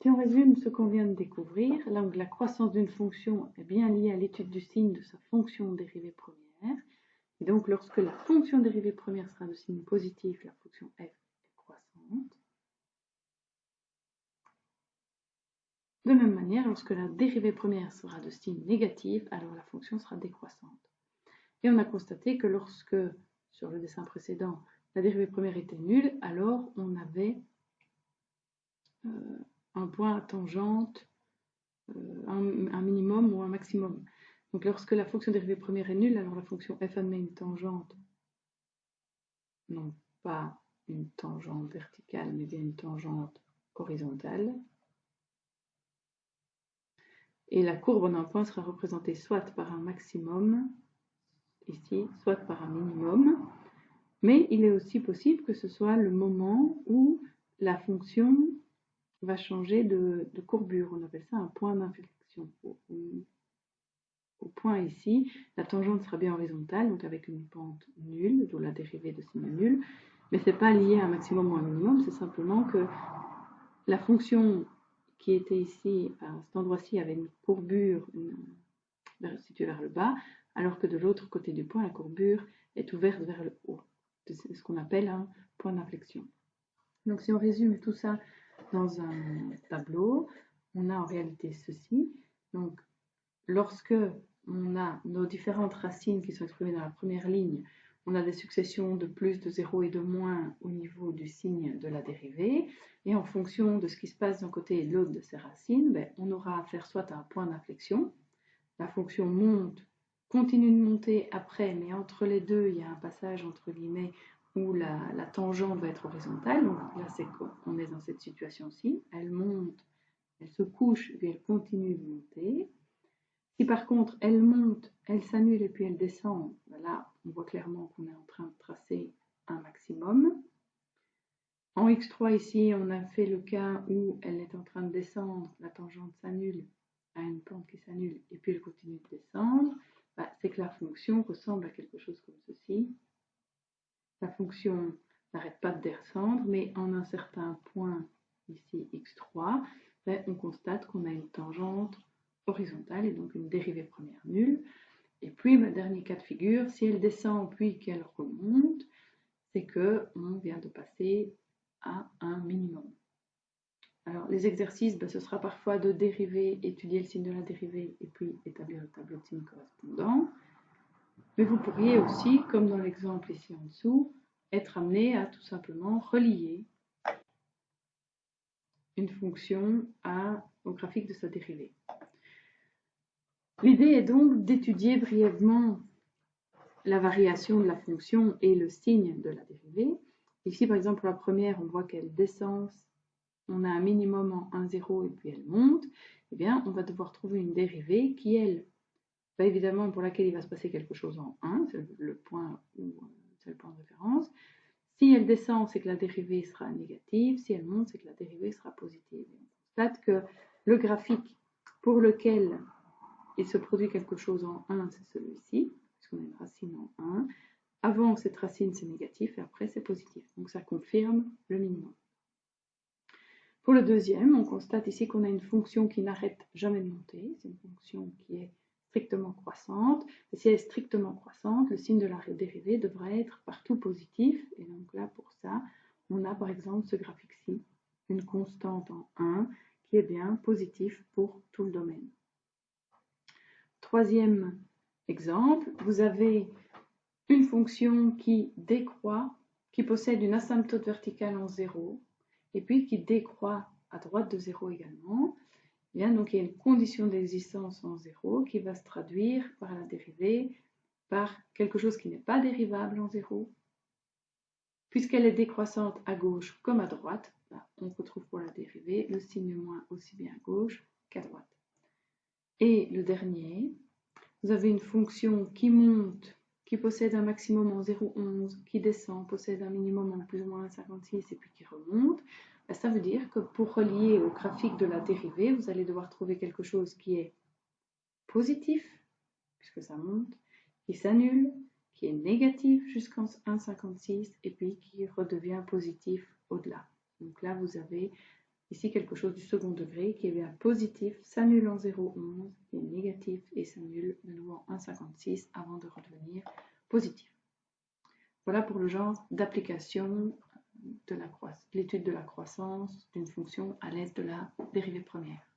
Si on résume ce qu'on vient de découvrir, là où la croissance d'une fonction est bien liée à l'étude du signe de sa fonction dérivée première, et donc lorsque la fonction dérivée première sera de signe positif, la fonction f est croissante. De même manière, lorsque la dérivée première sera de signe négatif, alors la fonction sera décroissante. Et on a constaté que lorsque, sur le dessin précédent, la dérivée première était nulle, alors on avait un point à tangente, un minimum ou un maximum. Donc lorsque la fonction dérivée première est nulle, alors la fonction f admet une tangente, non pas une tangente verticale, mais bien une tangente horizontale. Et la courbe d'un point sera représentée soit par un maximum, ici, soit par un minimum. Mais il est aussi possible que ce soit le moment où la fonction va changer de courbure. On appelle ça un point d'inflexion. Au point ici, la tangente sera bien horizontale, donc avec une pente nulle, d'où la dérivée de signe nul. Mais ce n'est pas lié à un maximum ou un minimum, c'est simplement que la fonction qui était ici, à cet endroit-ci, avait une courbure située vers le bas, alors que de l'autre côté du point, la courbure est ouverte vers le haut. C'est ce qu'on appelle un point d'inflexion. Donc si on résume tout ça dans un tableau, on a en réalité ceci. Donc lorsque on a nos différentes racines qui sont exprimées dans la première ligne, on a des successions de plus, de 0 et de moins au niveau du signe de la dérivée. Et en fonction de ce qui se passe d'un côté et de l'autre de ces racines, on aura affaire soit à un point d'inflexion. La fonction monte, continue de monter après, mais entre les deux, il y a un passage entre guillemets où la tangente va être horizontale. Donc là, on est dans cette situation-ci. Elle monte, elle se couche, puis elle continue de monter. Si par contre elle monte, elle s'annule et puis elle descend, là on voit clairement qu'on est en train de tracer un maximum. En x3 ici, on a fait le cas où elle est en train de descendre, la tangente s'annule à une pente qui s'annule et puis elle continue de descendre. C'est que la fonction ressemble à quelque chose comme ceci. La fonction n'arrête pas de descendre, mais en un certain point, ici x3, on constate qu'on a une tangente horizontale et donc une dérivée première nulle. Et puis, dernier cas de figure, si elle descend puis qu'elle remonte, c'est qu'on vient de passer à un minimum. Alors, les exercices, ce sera parfois de dériver, étudier le signe de la dérivée et puis établir le tableau de signes correspondant. Mais vous pourriez aussi, comme dans l'exemple ici en dessous, être amené à tout simplement relier une fonction au graphique de sa dérivée. L'idée est donc d'étudier brièvement la variation de la fonction et le signe de la dérivée. Ici, par exemple, pour la première, on voit qu'elle descend, on a un minimum en 1, 0 et puis elle monte. Eh bien, on va devoir trouver une dérivée qui, elle, évidemment, pour laquelle il va se passer quelque chose en 1, c'est le point de référence. Si elle descend, c'est que la dérivée sera négative. Si elle monte, c'est que la dérivée sera positive. Et on constate que le graphique pour lequel il se produit quelque chose en 1, c'est celui-ci, puisqu'on a une racine en 1. Avant cette racine, c'est négatif, et après, c'est positif. Donc ça confirme le minimum. Pour le deuxième, on constate ici qu'on a une fonction qui n'arrête jamais de monter. C'est une fonction qui est strictement croissante. Et si elle est strictement croissante, le signe de la dérivée devrait être partout positif. Et donc là, pour ça, on a par exemple ce graphique-ci, une constante en 1 qui est bien positif pour tout le domaine. Troisième exemple, vous avez une fonction qui décroît, qui possède une asymptote verticale en 0, et puis qui décroît à droite de 0 également. Bien, donc il y a une condition d'existence en 0 qui va se traduire par la dérivée par quelque chose qui n'est pas dérivable en 0. Puisqu'elle est décroissante à gauche comme à droite, on retrouve pour la dérivée le signe moins aussi bien à gauche qu'à droite. Et le dernier, vous avez une fonction qui monte, qui possède un maximum en 0,11, qui descend, possède un minimum en plus ou moins 1,56 et puis qui remonte. Ça veut dire que pour relier au graphique de la dérivée, vous allez devoir trouver quelque chose qui est positif, puisque ça monte, qui s'annule, qui est négatif jusqu'en 1,56 et puis qui redevient positif au-delà. Donc là, vous avez Ici, quelque chose du second degré qui est bien positif s'annule en 0,11, qui est négatif et s'annule de nouveau en 1,56 avant de redevenir positif. Voilà pour le genre d'application de l'étude de la croissance d'une fonction à l'aide de la dérivée première.